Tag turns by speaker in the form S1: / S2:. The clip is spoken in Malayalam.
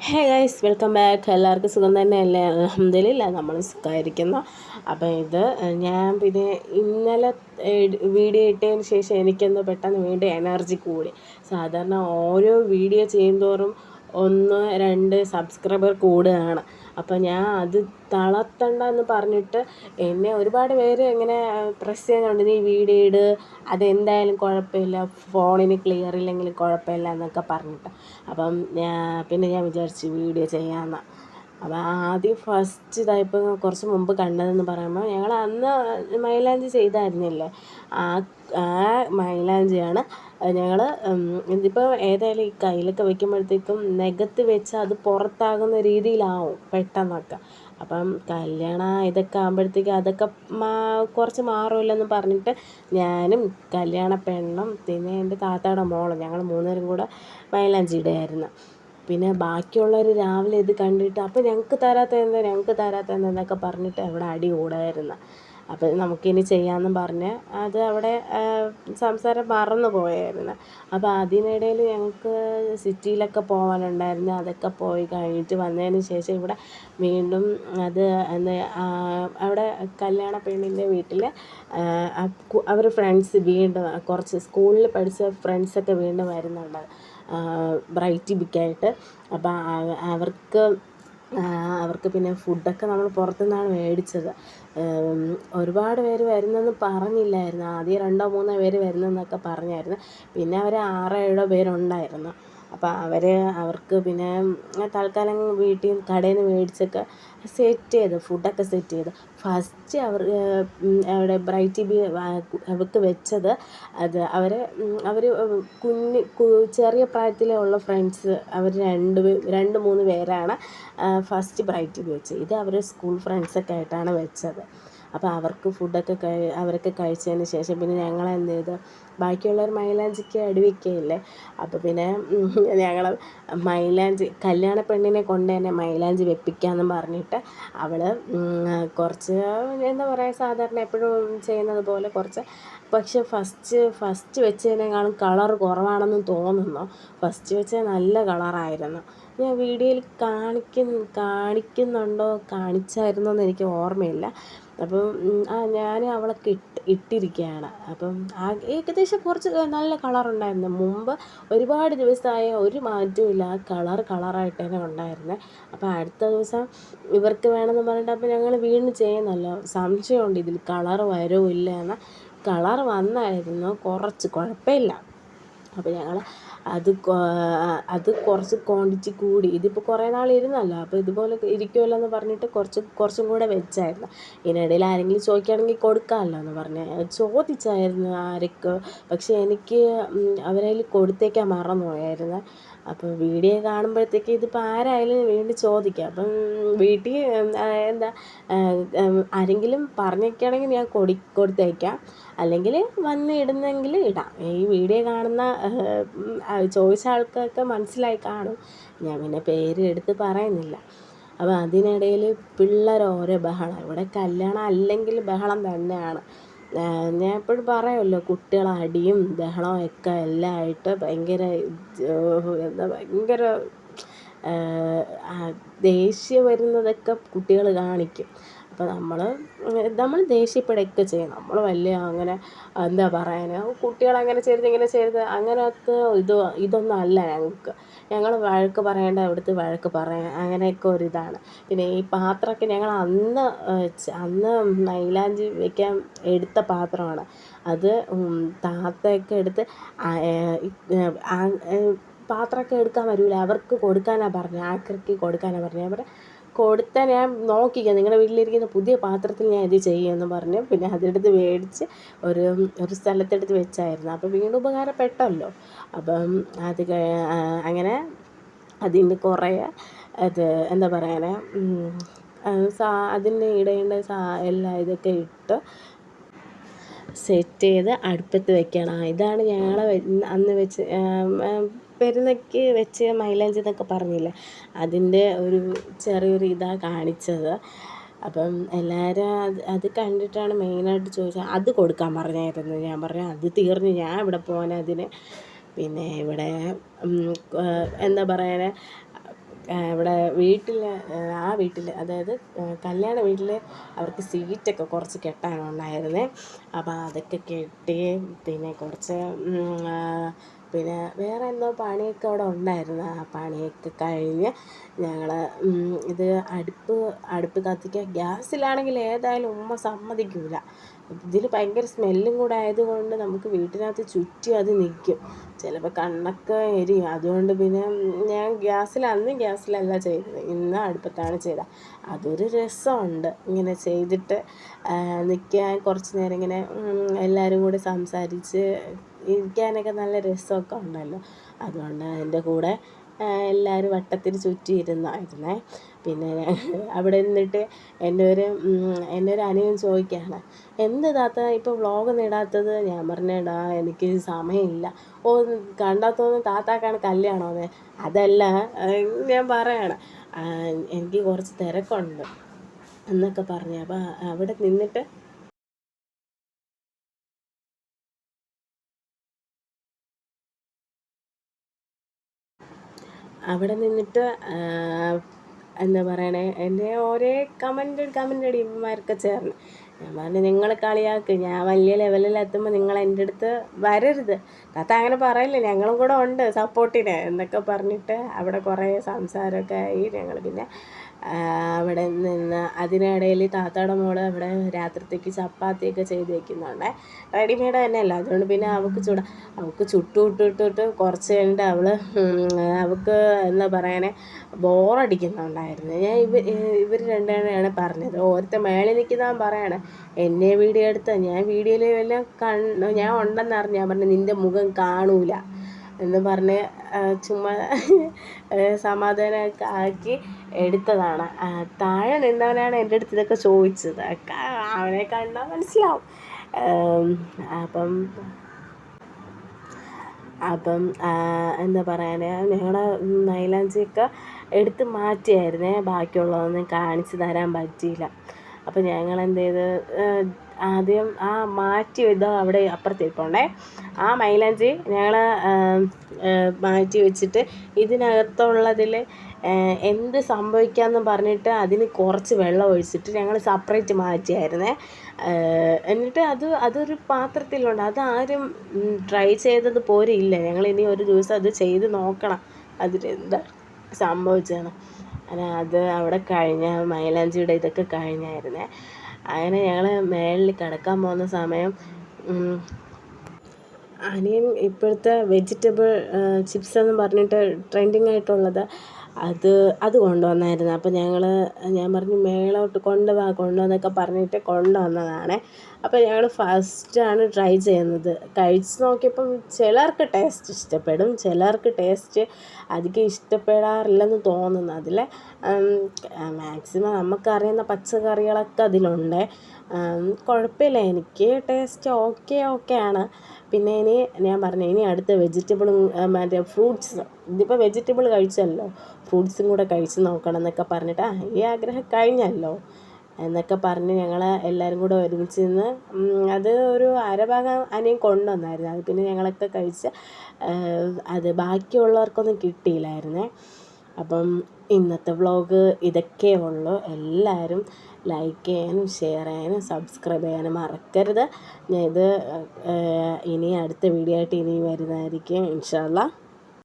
S1: Hey guys, welcome back. എല്ലാവർക്കും സുഖം തന്നെയല്ലേ? അൽഹംദുലില്ലാ, നമ്മൾ സുഖമായിരിക്കുന്നു. അപ്പോൾ ഞാൻ പിന്നെ ഇന്നലെ വീഡിയോ ഇട്ടതിന് ശേഷം എനിക്കെന്തോ പെട്ടെന്ന് വീണ്ടും എനർജി കൂടി. സാധാരണ ഓരോ വീഡിയോ ചെയ്യുന്തോറും 1-2 സബ്സ്ക്രൈബർ കൂടുകയാണ്. അപ്പോൾ ഞാൻ അത് തളർത്തണ്ട എന്ന് പറഞ്ഞിട്ട് എന്നെ ഒരുപാട് പേര് ഇങ്ങനെ പ്രസ് ചെയ്യുന്നുണ്ട്, നീ വീഡിയോ ഇട്, അതെന്തായാലും കുഴപ്പമില്ല, ഫോണിന് ക്ലിയർ ഇല്ലെങ്കിലും കുഴപ്പമില്ല എന്നൊക്കെ പറഞ്ഞിട്ട്. അപ്പം പിന്നെ ഞാൻ വിചാരിച്ചു വീഡിയോ ചെയ്യാമെന്ന്. അപ്പോൾ ആദ്യം ഫസ്റ്റ് ഇതായപ്പോൾ കുറച്ച് മുമ്പ് കണ്ടതെന്ന് പറയുമ്പോൾ ഞങ്ങൾ അന്ന് മൈലാഞ്ചി ചെയ്തായിരുന്നില്ലേ, ആ ആ മൈലാഞ്ചിയാണ് ഞങ്ങൾ ഇതിപ്പോൾ ഏതായാലും ഈ കയ്യിലൊക്കെ വയ്ക്കുമ്പോഴത്തേക്കും നികത്ത് വെച്ചാൽ അത് പുറത്താകുന്ന രീതിയിലാവും പെട്ടെന്നൊക്കെ. അപ്പം ഇതൊക്കെ ആകുമ്പോഴത്തേക്കും അതൊക്കെ കുറച്ച് മാറുമല്ലെന്ന് പറഞ്ഞിട്ട് ഞാനും കല്യാണ പെണ്ണും പിന്നെ എൻ്റെ താത്തയുടെ മോളും ഞങ്ങൾ 3 പേരും കൂടെ മൈലാഞ്ചി ഇടുകയായിരുന്നു. പിന്നെ ബാക്കിയുള്ളവർ രാവിലെ ഇത് കണ്ടിട്ട് അപ്പോൾ ഞങ്ങൾക്ക് തരാത്തതെന്നൊക്കെ പറഞ്ഞിട്ട് അവിടെ അടി കൂടായിരുന്നു. അപ്പോൾ നമുക്കിനി ചെയ്യാമെന്നും പറഞ്ഞ് അത് അവിടെ സംസാരം മറന്നു പോയായിരുന്നു. അപ്പോൾ അതിനിടയിൽ ഞങ്ങൾക്ക് സിറ്റിയിലൊക്കെ പോകാനുണ്ടായിരുന്നു. അതൊക്കെ പോയി കഴിഞ്ഞിട്ട് വന്നതിന് ശേഷം ഇവിടെ വീണ്ടും അവിടെ കല്യാണ പെണ്ണിൻ്റെ വീട്ടിൽ അവർ ഫ്രണ്ട്സ് വീണ്ടും കുറച്ച് സ്കൂളിൽ പഠിച്ച ഫ്രണ്ട്സൊക്കെ വീണ്ടും വരുന്നുണ്ട് ബ്രൈറ്റ് ബിക്കായിട്ട്. അപ്പോൾ അവർക്ക് പിന്നെ ഫുഡൊക്കെ നമ്മൾ പുറത്തുനിന്നാണ് മേടിച്ചത്. ഒരുപാട് പേര് വരുന്നെന്ന് പറഞ്ഞില്ലായിരുന്നു. ആദ്യം 2-3 പേര് വരുന്നെന്നൊക്കെ പറഞ്ഞായിരുന്നു. പിന്നെ അവർ 6-7 പേരുണ്ടായിരുന്നു. അപ്പോൾ അവർക്ക് പിന്നെ തൽക്കാലം കടയിൽ നിന്ന് മേടിച്ചൊക്കെ ഫുഡൊക്കെ സെറ്റ് ചെയ്ത് ഫസ്റ്റ് അവിടെ ബ്രൈറ്റ് ബി അവർക്ക് വെച്ചത് അവർ ചെറിയ പ്രായത്തിലുള്ള ഫ്രണ്ട്സ് അവർ 2-3 പേരാണ് ഫസ്റ്റ് ബ്രൈറ്റ് ബി വെച്ചത്. ഇത് അവർ സ്കൂൾ ഫ്രണ്ട്സൊക്കെ ആയിട്ടാണ് വെച്ചത്. അപ്പോൾ അവർക്ക് ഫുഡൊക്കെ അവരൊക്കെ കഴിച്ചതിന് ശേഷം പിന്നെ ഞങ്ങൾ എന്ത് ചെയ്തു, ബാക്കിയുള്ളവർ മൈലാഞ്ചിക്ക് അടിവയ്ക്കുകയില്ലേ, അപ്പോൾ പിന്നെ ഞങ്ങൾ കല്യാണ പെണ്ണിനെ കൊണ്ട് തന്നെ മൈലാഞ്ചി വെപ്പിക്കാമെന്ന് പറഞ്ഞിട്ട് അവൾ കുറച്ച് എന്താ പറയുക, സാധാരണ എപ്പോഴും ചെയ്യുന്നത് പോലെ കുറച്ച്, പക്ഷെ ഫസ്റ്റ് വെച്ചതിനേക്കാളും കളർ കുറവാണെന്ന് തോന്നുന്നു. ഫസ്റ്റ് വെച്ചത് നല്ല കളറായിരുന്നു. ഞാൻ വീഡിയോയിൽ കാണിക്കുന്നുണ്ടോ കാണിച്ചായിരുന്നോ എന്ന് എനിക്ക് ഓർമ്മയില്ല. അപ്പം ഞാൻ അവളൊക്കെ ഇട്ടിരിക്കുകയാണ്. അപ്പം ഏകദേശം കുറച്ച് നല്ല കളറുണ്ടായിരുന്നു. മുമ്പ് ഒരുപാട് ദിവസമായ ഒരു മാറ്റവും ഇല്ല, ആ കളറായിട്ട് തന്നെ ഉണ്ടായിരുന്നത്. അപ്പോൾ അടുത്ത ദിവസം ഇവർക്ക് വേണമെന്ന് പറഞ്ഞിട്ട് അപ്പോൾ ഞങ്ങൾ വീണ്ടും ചെയ്യുന്നല്ലോ, സംശയമുണ്ട് ഇതിൽ കളർ വരുമോ ഇല്ല എന്ന്. കളർ വന്നായിരുന്നു, കുറച്ച് കുഴപ്പമില്ല. അപ്പോൾ ഞങ്ങൾ അത് കുറച്ച് ക്വാണ്ടിറ്റി കൂടി. ഇതിപ്പോൾ കുറേ നാൾ ഇരുന്നല്ലോ, അപ്പോൾ ഇതുപോലെ ഇരിക്കുമല്ലോ എന്ന് പറഞ്ഞിട്ട് കുറച്ചും കൂടെ വെച്ചായിരുന്നു. ഇതിനിടയിൽ ആരെങ്കിലും ചോദിക്കുകയാണെങ്കിൽ കൊടുക്കാമല്ലോ എന്ന് പറഞ്ഞ് ചോദിച്ചായിരുന്നു ആരൊക്കെ. പക്ഷേ എനിക്ക് അവരതിൽ കൊടുത്തേക്കാൻ മറന്നു പോയായിരുന്നു. അപ്പോൾ വീഡിയോ കാണുമ്പോഴത്തേക്ക് ഇതിപ്പോൾ ആരായാലും വീണ്ടും ചോദിക്കാം. അപ്പം വീട്ടിൽ ആരെങ്കിലും പറഞ്ഞേക്കുകയാണെങ്കിൽ ഞാൻ കൊടുത്തേക്കാം, അല്ലെങ്കിൽ വന്ന് ഇടുന്നെങ്കിൽ ഇടാം. ഈ വീഡിയോ കാണുന്ന ചോദിച്ച ആൾക്കൊക്കെ മനസ്സിലായി കാണും, ഞാൻ പിന്നെ പേര് എടുത്ത് പറയുന്നില്ല. അപ്പോൾ അതിനിടയിൽ പിള്ളേർ ഓരോ ബഹളം. ഇവിടെ കല്യാണം അല്ലെങ്കിൽ ബഹളം തന്നെയാണ്. ഞാൻ എപ്പോഴും പറയുമല്ലോ, കുട്ടികൾ അടിയും ബഹളവും ഒക്കെ എല്ലാം ആയിട്ട് ഭയങ്കര ദേഷ്യം വരുന്നതൊക്കെ കുട്ടികൾ കാണിക്കും. അപ്പോൾ നമ്മൾ ദേഷ്യപ്പെടുകയൊക്കെ ചെയ്യും. നമ്മൾ വലിയ അങ്ങനെ എന്താ പറയാന്, കുട്ടികളങ്ങനെ ചെയ്യരുത് ഇങ്ങനെ ചെയ്യരുത് അങ്ങനത്തെ ഇതൊന്നും അല്ല ഞങ്ങൾക്ക്. ഞങ്ങൾ വഴക്ക് പറയേണ്ട അവിടുത്തെ വഴക്ക് പറയാം, അങ്ങനെയൊക്കെ ഒരിതാണ്. പിന്നെ ഈ പാത്രമൊക്കെ ഞങ്ങൾ അന്ന് മൈലാഞ്ചി വയ്ക്കാൻ എടുത്ത പാത്രമാണ് അത്. താത്തയൊക്കെ എടുത്ത് പാത്രമൊക്കെ എടുക്കാൻ വരില്ല, അവർക്ക് കൊടുക്കാനാണ് പറഞ്ഞത്, ആക്രിക്ക് കൊടുക്കാനാണ് പറഞ്ഞത്. ഞാൻ കൊടുത്താൽ ഞാൻ നോക്കിക്കാം, നിങ്ങളുടെ വീട്ടിലിരിക്കുന്ന പുതിയ പാത്രത്തിൽ ഞാൻ ഇത് ചെയ്യുമെന്ന് പറഞ്ഞു. പിന്നെ അതെടുത്ത് മേടിച്ച് ഒരു സ്ഥലത്തെടുത്ത് വെച്ചായിരുന്നു. അപ്പോൾ വീണ്ടും ഉപകാരപ്പെട്ടല്ലോ. അപ്പം അങ്ങനെ അതിൻ്റെ കുറേ എന്താ പറയാൻ, അതിന് ഇടേണ്ട എല്ലാം ഇതൊക്കെ ഇട്ട് സെറ്റ് ചെയ്ത് അടുപ്പത്ത് വെക്കണം. ഇതാണ് ഞങ്ങൾ അന്ന് വെച്ച് പെരുന്നയ്ക്ക് വെച്ച് മൈലാഞ്ചി എന്നൊക്കെ പറഞ്ഞില്ലേ, അതിൻ്റെ ഒരു ചെറിയൊരു ഇതാണ് കാണിച്ചത്. അപ്പം എല്ലാവരും അത് കണ്ടിട്ടാണ് മെയിനായിട്ട് ചോദിച്ചത്, അത് കൊടുക്കാൻ പറഞ്ഞായിരുന്നു. ഞാൻ പറഞ്ഞു അത് തീർന്നു, ഞാൻ ഇവിടെ പോകാൻ അതിന്. പിന്നെ ഇവിടെ എന്താ പറയാൻ, ഇവിടെ വീട്ടിൽ ആ വീട്ടിൽ അതായത് കല്യാണ വീട്ടിൽ അവർക്ക് സീറ്റൊക്കെ കുറച്ച് കെട്ടാനുണ്ടായിരുന്നേ. അപ്പോൾ അതൊക്കെ കെട്ടി പിന്നെ കുറച്ച് പിന്നെ വേറെ എന്തോ പണിയൊക്കെ അവിടെ ഉണ്ടായിരുന്നു. ആ പണിയൊക്കെ കഴിഞ്ഞ് ഞങ്ങൾ ഇത് അടുപ്പ് കത്തിക്കാൻ ഗ്യാസിലാണെങ്കിൽ ഏതായാലും ഉമ്മ സമ്മതിക്കില്ല. ഇതിൽ ഭയങ്കര സ്മെല്ലും കൂടെ ആയതുകൊണ്ട് നമുക്ക് വീട്ടിനകത്ത് ചുറ്റും അത് നിൽക്കും, ചിലപ്പോൾ കണ്ണൊക്കെ എരിയും. അതുകൊണ്ട് പിന്നെ ഞാൻ അന്നും ഗ്യാസിലല്ല ചെയ്തത്, ഇന്ന് അടുപ്പത്താണ് ചെയ്തത്. അതൊരു രസമുണ്ട് ഇങ്ങനെ ചെയ്തിട്ട് നിൽക്കാൻ, കുറച്ച് നേരം ഇങ്ങനെ എല്ലാവരും കൂടി സംസാരിച്ച് ഇരിക്കാനൊക്കെ നല്ല രസമൊക്കെ ഉണ്ടല്ലോ. അതുകൊണ്ട് അതിൻ്റെ കൂടെ എല്ലാവരും വട്ടത്തിൽ ചുറ്റി ഇരുന്നായിരുന്നേ. പിന്നെ അവിടെ നിന്നിട്ട് എൻ്റെ ഒരു അനിയൻ ചോദിക്കുകയാണ്, എന്ത് താത്ത ഇപ്പോൾ വ്ളോഗൊന്നും ഇടാത്തത്? ഞാൻ പറഞ്ഞേടാ എനിക്ക് സമയമില്ല. ഓ കണ്ടാത്തൊന്നും താത്താക്കാണ് കല്യാണമെന്ന്. അതല്ല ഞാൻ പറയണം, എനിക്ക് കുറച്ച് തിരക്കുണ്ട് എന്നൊക്കെ പറഞ്ഞു. അപ്പോൾ അവിടെ നിന്നിട്ട് എന്താ പറയണേ, എൻ്റെ ഓരോ കമൻ്റ് അടി ഇവന്മാരൊക്കെ ചേർന്ന്. ഞാൻ പറഞ്ഞു നിങ്ങൾ കളിയാക്ക്, ഞാൻ വലിയ ലെവലിലെത്തുമ്പോൾ നിങ്ങൾ എൻ്റെ അടുത്ത് വരരുത് താത്ത, അങ്ങനെ പറയില്ലേ, ഞങ്ങളും കൂടെ ഉണ്ട് സപ്പോർട്ടിന് എന്നൊക്കെ പറഞ്ഞിട്ട് അവിടെ കുറേ സംസാരമൊക്കെ ആയി. ഞങ്ങൾ പിന്നെ അവിടെ നിന്ന് അതിനിടയിൽ താത്തയുടെ മോള് അവിടെ രാത്രിത്തേക്ക് ചപ്പാത്തിയൊക്കെ ചെയ്ത് വയ്ക്കുന്നുണ്ട്, റെഡിമെയ്ഡ് തന്നെയല്ല. അതുകൊണ്ട് പിന്നെ അവൾക്ക് ചുട്ടിട്ട് കുറച്ച് കഴിഞ്ഞിട്ട് അവൾക്ക് എന്താ പറയണേ ബോറടിക്കുന്നുണ്ടായിരുന്നു. ഞാൻ ഇവർ രണ്ടുപേരെയാണ് പറഞ്ഞത്. ഓരത്തെ മേളിൽ നിൽക്കുന്നവൻ പറയണേ എന്നെ വീഡിയോ എടുത്ത ഞാൻ വീഡിയോയിൽ വല്ലതും ഞാൻ ഉണ്ടെന്നറിഞ്ഞ് ഞാൻ പറഞ്ഞു നിൻ്റെ മുഖം കാണൂല എന്ന് പറഞ്ഞ് ചുമ്മാ സമാധാനമൊക്കെ ആക്കി എടുത്തതാണ്. താഴെ നിന്നവനാണ് എൻ്റെ അടുത്ത് ഇതൊക്കെ ചോദിച്ചത്, അവനെ കണ്ടാൽ മനസ്സിലാവും. അപ്പം എന്താ പറയാന്, ഞങ്ങളുടെ മൈലാഞ്ചിയൊക്കെ എടുത്ത് മാറ്റിയായിരുന്നേ, ബാക്കിയുള്ളതൊന്നും കാണിച്ചു തരാൻ പറ്റിയില്ല. അപ്പോൾ ഞങ്ങൾ എന്ത് ചെയ്ത്, ആദ്യം മാറ്റി ഇതോ അവിടെ അപ്പുറത്തിരിപ്പുണ്ടേ, ആ മൈലാഞ്ചി ഞങ്ങൾ മാറ്റി വെച്ചിട്ട് ഇതിനകത്തുള്ളതിൽ എന്ത് സംഭവിക്കാമെന്ന് പറഞ്ഞിട്ട് അതിന് കുറച്ച് വെള്ളം ഒഴിച്ചിട്ട് ഞങ്ങൾ സെപ്പറേറ്റ് മാറ്റിയായിരുന്നേ. എന്നിട്ട് അതൊരു പാത്രത്തിലുണ്ട്, അതാരും ട്രൈ ചെയ്തത് പോലും ഇല്ല. ഞങ്ങളിനി ഒരു ദിവസം അത് ചെയ്ത് നോക്കണം അതിലെന്താ സംഭവിച്ചതെന്ന്. അങ്ങനെ അത് അവിടെ കഴിഞ്ഞ മൈലാഞ്ചിയുടെ ഇതൊക്കെ കഴിഞ്ഞായിരുന്നേ. അങ്ങനെ ഞങ്ങൾ മേളിൽ കിടക്കാൻ പോകുന്ന സമയം അനിയൻ ഇപ്പോഴത്തെ വെജിറ്റബിൾ ചിപ്സ് എന്ന് പറഞ്ഞിട്ട് ട്രെൻഡിങ് ആയിട്ടുള്ളത് അത് കൊണ്ടുവന്നായിരുന്നു. അപ്പോൾ ഞാൻ പറഞ്ഞു മേളോട്ട് കൊണ്ടുവന്നൊക്കെ പറഞ്ഞിട്ട് കൊണ്ടുവന്നതാണ്. അപ്പോൾ ഞങ്ങൾ ഫസ്റ്റാണ് ട്രൈ ചെയ്യുന്നത്. കഴിച്ച് നോക്കിയപ്പം ചിലർക്ക് ടേസ്റ്റ് ഇഷ്ടപ്പെടും, ചിലർക്ക് ടേസ്റ്റ് അധികം ഇഷ്ടപ്പെടാറില്ലെന്ന് തോന്നുന്നു. അതിൽ മാക്സിമം നമുക്കറിയുന്ന പച്ചക്കറികളൊക്കെ അതിലുണ്ട്. കുഴപ്പമില്ല, എനിക്ക് ടേസ്റ്റ് ഓക്കെയാണ്. പിന്നെ ഞാൻ പറഞ്ഞു ഇനി അടുത്ത വെജിറ്റബിളും മറ്റേ ഫ്രൂട്ട്സ്, ഇതിപ്പോൾ വെജിറ്റബിൾ കഴിച്ചല്ലോ, ഫ്രൂട്ട്സും കൂടെ കഴിച്ച് നോക്കണം എന്നൊക്കെ പറഞ്ഞിട്ട് ഈ ആഗ്രഹം കഴിഞ്ഞല്ലോ എന്നൊക്കെ പറഞ്ഞ് ഞങ്ങൾ എല്ലാവരും കൂടെ ഒരുമിച്ച് നിന്ന് അത് ഒരു അരഭാഗം അനിയൻ കൊണ്ടുവന്നായിരുന്നു. അത് പിന്നെ ഞങ്ങളൊക്കെ കഴിച്ച് അത് ബാക്കിയുള്ളവർക്കൊന്നും കിട്ടിയില്ലായിരുന്നേ. അപ്പം ഇന്നത്തെ വ്ളോഗ് ഇതൊക്കെ ഉള്ളൂ. എല്ലാവരും ലൈക്ക് ചെയ്യാനും ഷെയർ ചെയ്യാനും സബ്സ്ക്രൈബ് ചെയ്യാനും മറക്കരുത്. ഞാൻ ഇനി അടുത്ത വീഡിയോ ആയിട്ട് ഇനി വരുന്നതായിരിക്കും ഇൻഷാ അല്ലാഹ്.